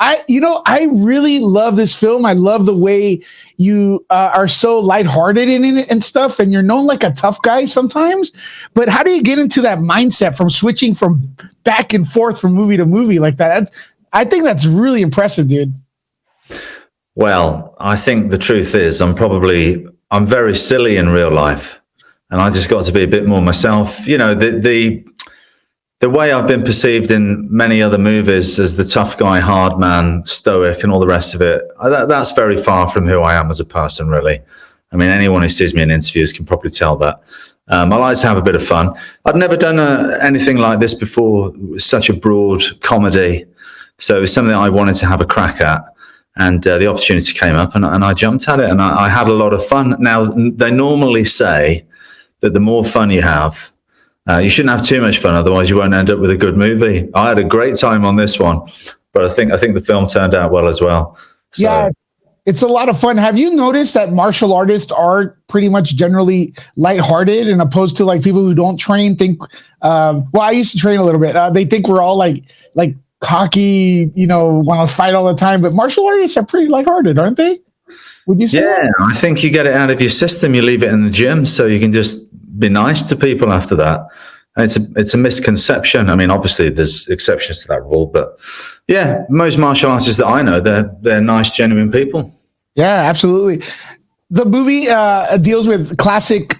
I really love this film. I love the way you are so lighthearted in it and stuff, and you're known like a tough guy sometimes. But how do you get into that mindset from switching from back and forth from movie to movie like that? I think that's really impressive, dude. Well, I think the truth is I'm very silly in real life, and I just got to be a bit more myself. You know, the way I've been perceived in many other movies as the tough guy, hard man, stoic, and all the rest of it, that's very far from who I am as a person, really. I mean, anyone who sees me in interviews can probably tell that. I like to have a bit of fun. I'd never done anything like this before, such a broad comedy. So it was something that I wanted to have a crack at. And the opportunity came up, and I jumped at it, and I had a lot of fun. Now, they normally say that the more fun you have, you shouldn't have too much fun, otherwise you won't end up with a good movie. I had a great time on this one, but I think the film turned out well as well. So, yeah, it's a lot of fun. Have you noticed that martial artists are pretty much generally lighthearted, and opposed to like people who don't train think? Well, I used to train a little bit. They think we're all like cocky, want to fight all the time. But martial artists are pretty lighthearted, aren't they? Would you say? Yeah, I think you get it out of your system. You leave it in the gym, so you can just be nice to people after that. And it's a misconception. I mean, obviously there's exceptions to that rule, but yeah, most martial artists that I know, they're nice, genuine people. Yeah, absolutely. The movie deals with classic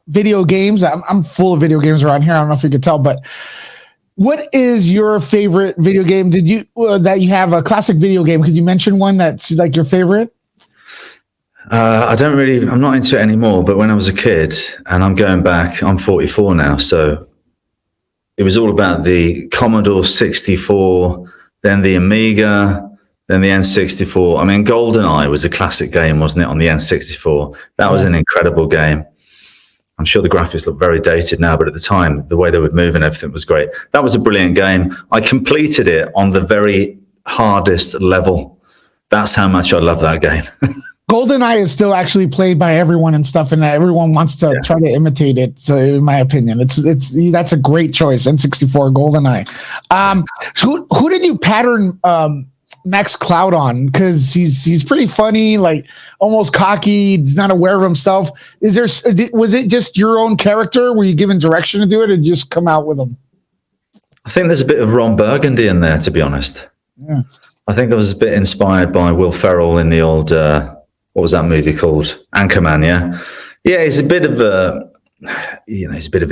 video games. I'm full of video games around here. I don't know if you could tell, but what is your favorite video game? Did you that you have a classic video game? Could you mention one that's like your favorite? I'm not into it anymore, but when I was a kid, and I'm going back, I'm 44 now, so it was all about the Commodore 64, then the Amiga, then the N64. I mean, GoldenEye was a classic game, wasn't it, on the N64? That was an incredible game. I'm sure the graphics look very dated now, but at the time, the way they would move and everything was great. That was a brilliant game. I completed it on the very hardest level. That's how much I love that game. GoldenEye is still actually played by everyone and stuff, and everyone wants to try to imitate it. So, in my opinion, that's a great choice. N64 GoldenEye. Who did you pattern Max Cloud on? Because he's pretty funny, like almost cocky. He's not aware of himself. Was it just your own character? Were you given direction to do it, or just come out with him? I think there's a bit of Ron Burgundy in there, to be honest. Yeah. I think I was a bit inspired by Will Ferrell in the old. What was that movie called? Anchorman, yeah? Yeah, he's a bit of a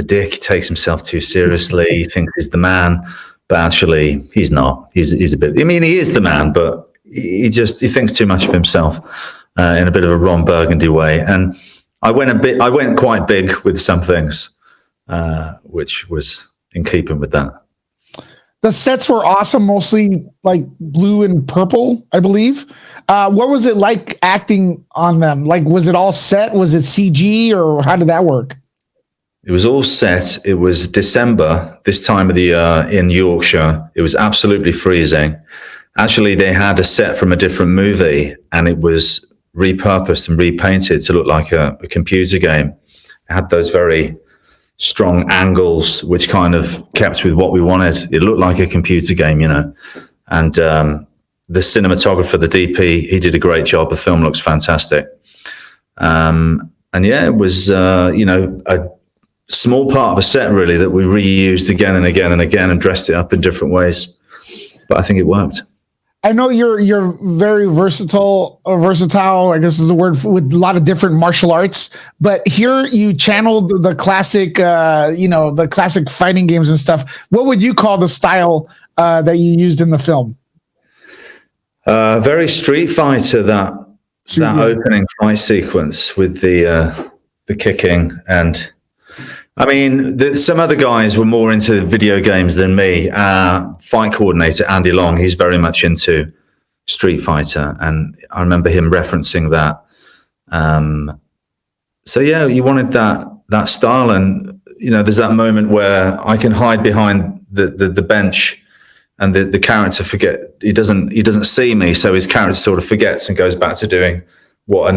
dick. He takes himself too seriously. He thinks he's the man, but actually he's not. He's a bit, I mean, he is the man, but he thinks too much of himself in a bit of a Ron Burgundy way. And I went quite big with some things, which was in keeping with that. The sets were awesome, mostly like blue and purple, I believe. What was it like acting on them? Like, was it all set? Was it CG, or how did that work? It was all set. It was December, this time of the year in Yorkshire. It was absolutely freezing. Actually, they had a set from a different movie, and it was repurposed and repainted to look like a computer game. It had those very strong angles, which kind of kept with what we wanted. It looked like a computer game, and the cinematographer, the DP, he did a great job. The film looks fantastic. And yeah, it was, a small part of a set really that we reused again and again and again and dressed it up in different ways. But I think it worked. I know you're very versatile, I guess is the word, with a lot of different martial arts. But here you channeled the classic, the classic fighting games and stuff. What would you call the style that you used in the film? Very Street Fighter. That opening fight sequence with the kicking, and I mean, some other guys were more into video games than me. Fight coordinator Andy Long, he's very much into Street Fighter, and I remember him referencing that. So yeah, you wanted that style, and there's that moment where I can hide behind the bench, and the character he doesn't see me, so his character sort of forgets and goes back to doing what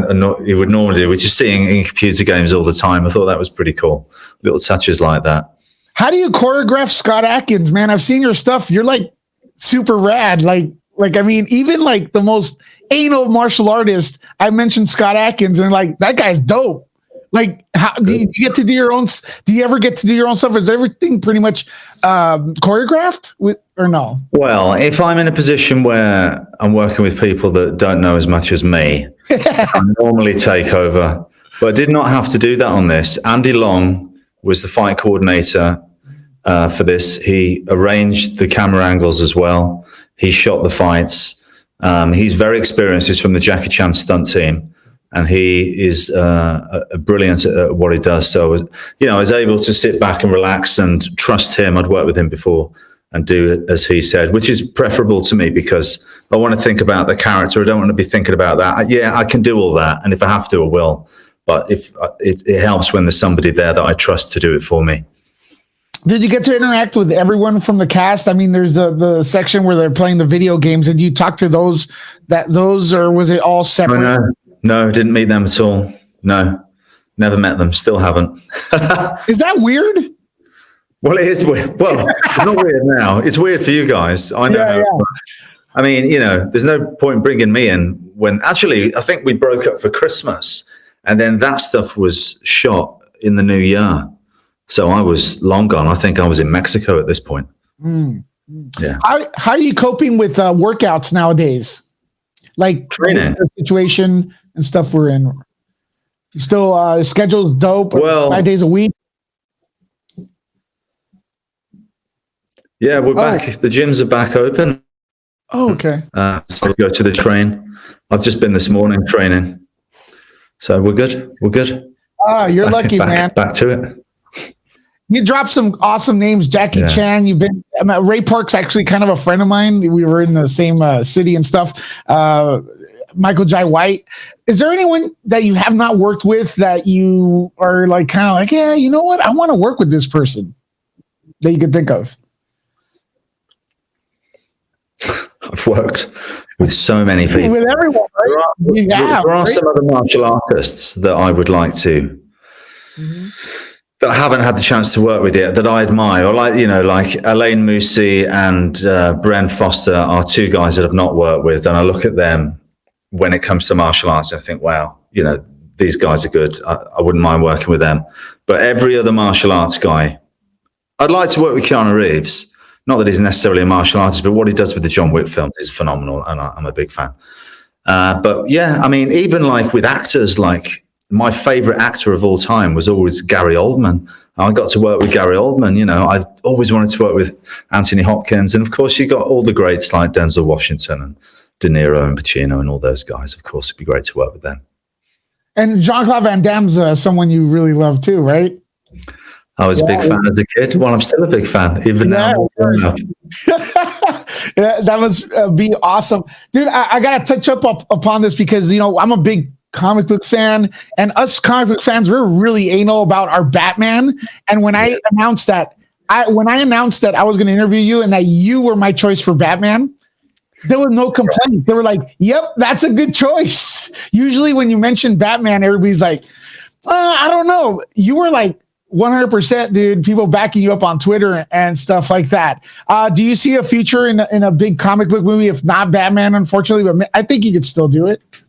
he would normally do, which is seeing in computer games all the time. I thought that was pretty cool. Little touches like that. How do you choreograph Scott Adkins, man? I've seen your stuff. You're like super rad. Like, Like, I mean, even like the most anal martial artist, I mentioned Scott Adkins, and like that guy's dope. Like, how do you get to do your own? Do you ever get to do your own stuff? Is everything pretty much choreographed with, or no? Well, if I'm in a position where I'm working with people that don't know as much as me, I normally take over. But I did not have to do that on this. Andy Long was the fight coordinator for this. He arranged the camera angles as well. He shot the fights. He's very experienced. He's from the Jackie Chan stunt team, and he is a brilliant at what he does. So, I was able to sit back and relax and trust him. I'd worked with him before and do it as he said, which is preferable to me because I want to think about the character. I don't want to be thinking about that. Yeah, I can do all that, and if I have to, I will. But if it helps when there's somebody there that I trust to do it for me. Did you get to interact with everyone from the cast? I mean, there's the section where they're playing the video games. Did you talk to those, or was it all separate? Oh, no, didn't meet them at all. No, never met them. Still haven't. Is that weird? Well, it is weird. Well, it's not weird now. It's weird for you guys. I know. Yeah. I mean, there's no point bringing me in when actually I think we broke up for Christmas, and then that stuff was shot in the new year. So I was long gone. I think I was in Mexico at this point. Yeah. How are you coping with workouts nowadays? Like training the situation and stuff we're in. You still schedule's dope. Well, 5 days a week. Yeah, we're back. The gyms are back open. Oh, okay. So we go to the train. I've just been this morning training. So we're good. We're good. You're lucky, man. Back to it. You dropped some awesome names, Jackie Chan. You've been Ray Park's actually kind of a friend of mine. We were in the same city and stuff. Michael Jai White. Is there anyone that you have not worked with that you are like kind of like, yeah, you know what? I want to work with this person that you could think of? I've worked with so many people. With everyone, right? There are some other martial artists that I would like to. That I haven't had the chance to work with yet, that I admire, or like Alain Moussi and Bren Foster are two guys that I've not worked with, and I look at them when it comes to martial arts and I think, wow, these guys are good. I wouldn't mind working with them. But every other martial arts guy, I'd like to work with Keanu Reeves. Not that he's necessarily a martial artist, but what he does with the John Wick films is phenomenal, and I'm a big fan. But yeah, I mean, even like with actors, like my favorite actor of all time was always Gary Oldman. I got to work with Gary Oldman. I've always wanted to work with Anthony Hopkins. And of course, you got all the greats like Denzel Washington and De Niro and Pacino and all those guys. Of course, it'd be great to work with them. And Jean-Claude Van Damme's someone you really love too, right? I was a big fan as a kid. Well, I'm still a big fan, even now. That must be awesome. Dude, I got to touch up upon this because, I'm a big comic book fan, and us comic book fans, we're really anal about our Batman. And when I announced that I was going to interview you and that you were my choice for Batman, there was no complaints. They were like, yep, that's a good choice. Usually when you mention Batman, everybody's like, I don't know. You were like 100%, dude. People backing you up on Twitter and stuff like that. Do you see a future in a big comic book movie, if not Batman, unfortunately? But I think you could still do it.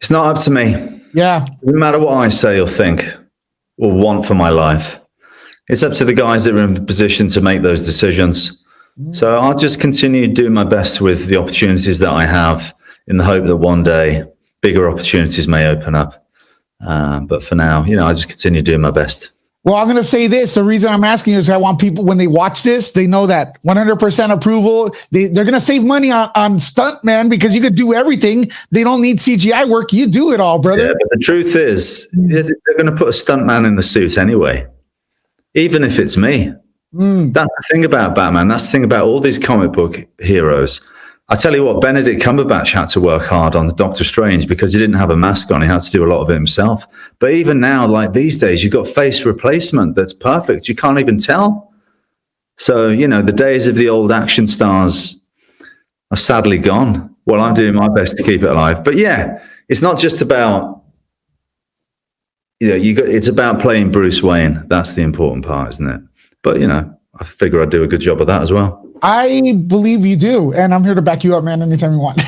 It's not up to me. Yeah. No matter what I say or think or want for my life, it's up to the guys that are in the position to make those decisions. So I'll just continue doing my best with the opportunities that I have in the hope that one day bigger opportunities may open up. But for now, I just continue doing my best. Well, I'm going to say this. The reason I'm asking you is I want people, when they watch this, they know that 100% approval. They're going to save money on Stuntman because you could do everything. They don't need CGI work. You do it all, brother. Yeah, but the truth is, they're going to put a stuntman in the suit anyway, even if it's me. That's the thing about Batman. That's the thing about all these comic book heroes. I tell you what, Benedict Cumberbatch had to work hard on the Doctor Strange because he didn't have a mask on. He had to do a lot of it himself. But even now, like these days, you've got face replacement that's perfect. You can't even tell. So, the days of the old action stars are sadly gone. Well, I'm doing my best to keep it alive. But yeah, it's not just about, it's about playing Bruce Wayne. That's the important part, isn't it? But, I figure I'd do a good job of that as well. I believe you do, and I'm here to back you up, man, anytime you want.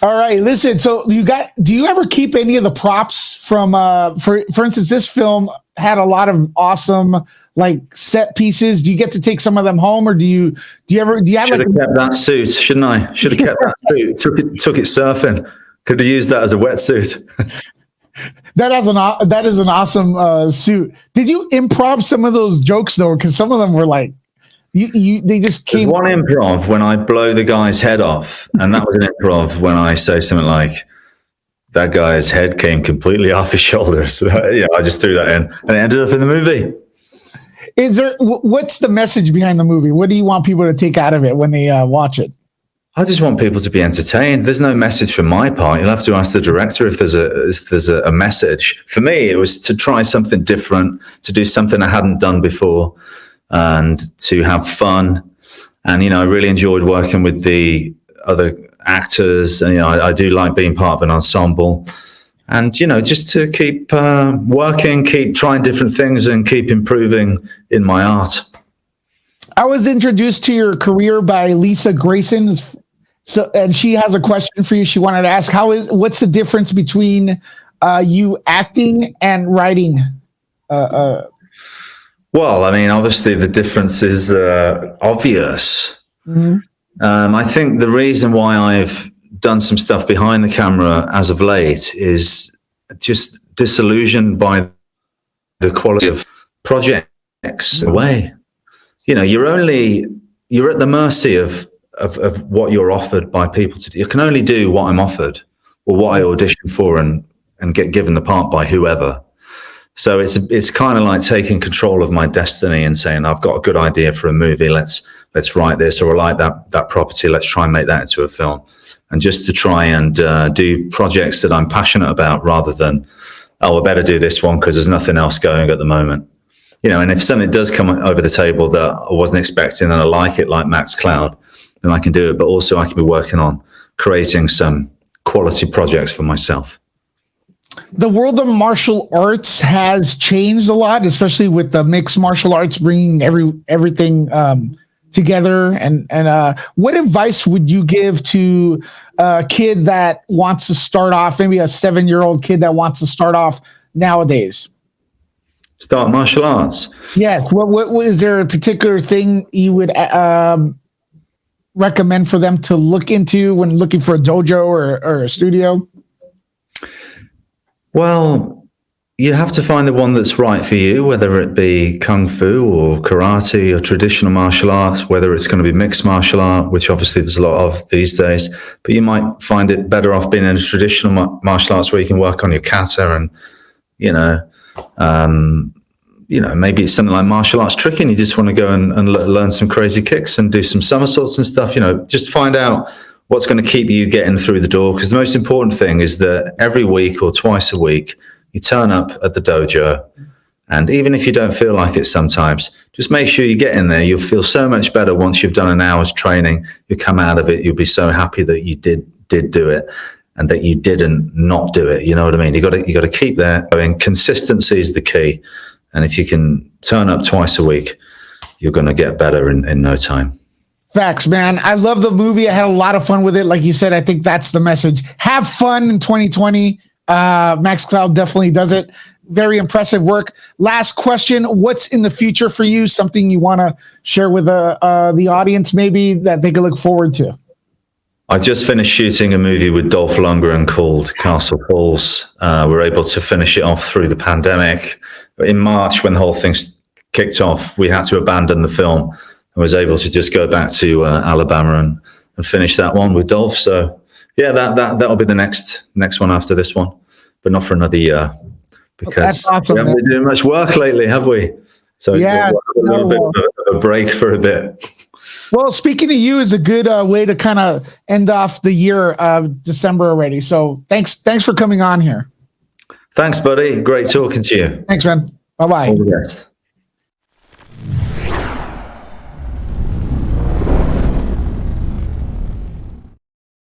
All right, listen. So do you ever keep any of the props from for instance, this film had a lot of awesome like set pieces. Do you get to take some of them home, or do you have Should have kept that suit, shouldn't I? Should have kept that suit. Took it surfing. Could have used that as a wetsuit. That is an awesome suit. Did you improv some of those jokes though? Because some of them were like they just came. There's one improv when I blow the guy's head off, and that was an improv when I say something like, "That guy's head came completely off his shoulders." I just threw that in, and it ended up in the movie. What's the message behind the movie? What do you want people to take out of it when they watch it? I just want people to be entertained. There's no message from my part. You'll have to ask the director if there's a message. For me, it was to try something different, to do something I hadn't done before, and to have fun. And, I really enjoyed working with the other actors. And, I do like being part of an ensemble. And, just to keep working, keep trying different things, and keep improving in my art. I was introduced to your career by Lisa Grayson. So, and she has a question for you. She wanted to ask, what's the difference between you acting and writing? Well, obviously the difference is obvious. Mm-hmm. I think the reason why I've done some stuff behind the camera as of late is just disillusioned by the quality of projects away. You're at the mercy of what you're offered by people to do. You can only do what I'm offered or what I audition for and get given the part by whoever. So it's kind of like taking control of my destiny and saying, I've got a good idea for a movie. Let's write this, or I like that property. Let's try and make that into a film. And just to try and do projects that I'm passionate about rather than, I better do this one because there's nothing else going at the moment. And if something does come over the table that I wasn't expecting and I like it, like Max Cloud, then I can do it. But also I can be working on creating some quality projects for myself. The world of martial arts has changed a lot, especially with the mixed martial arts bringing everything together. And what advice would you give to a kid that wants to start off, maybe a 7-year-old kid that wants to start off nowadays? Start martial arts. Yes. What is there a particular thing you would recommend for them to look into when looking for a dojo or a studio? Well, you have to find the one that's right for you, whether it be kung fu or karate or traditional martial arts, whether it's going to be mixed martial art, which obviously there's a lot of these days. But you might find it better off being in a traditional martial arts where you can work on your kata and, maybe it's something like martial arts tricking. You just want to go and learn some crazy kicks and do some somersaults and stuff. Just find out what's going to keep you getting through the door. Because the most important thing is that every week or twice a week, you turn up at the dojo. And even if you don't feel like it sometimes, just make sure you get in there. You'll feel so much better once you've done an hour's training. You come out of it, you'll be so happy that you did do it and that you didn't not do it. You know what I mean? You got to keep there going. Consistency is the key. And if you can turn up twice a week, you're going to get better in no time. Facts, man. I love the movie. I had a lot of fun with it. Like you said, I think that's the message. Have fun in 2020. Max Cloud definitely does it. Very impressive work. Last question. What's in the future for you? Something you want to share with the audience maybe that they can look forward to? I just finished shooting a movie with Dolph Lundgren called Castle Falls. We're able to finish it off through the pandemic. In March, when the whole thing kicked off, we had to abandon the film and was able to just go back to Alabama and finish that one with Dolph. So yeah, that'll be the next one after this one, but not for another year because awesome, we haven't been doing much work lately, have we? So yeah, a little bit of a break for a bit. Well, speaking to you is a good way to kind of end off the year, December already. So thanks for coming on here. Thanks, buddy. Great talking to you. Thanks, man. Bye-bye. All the best.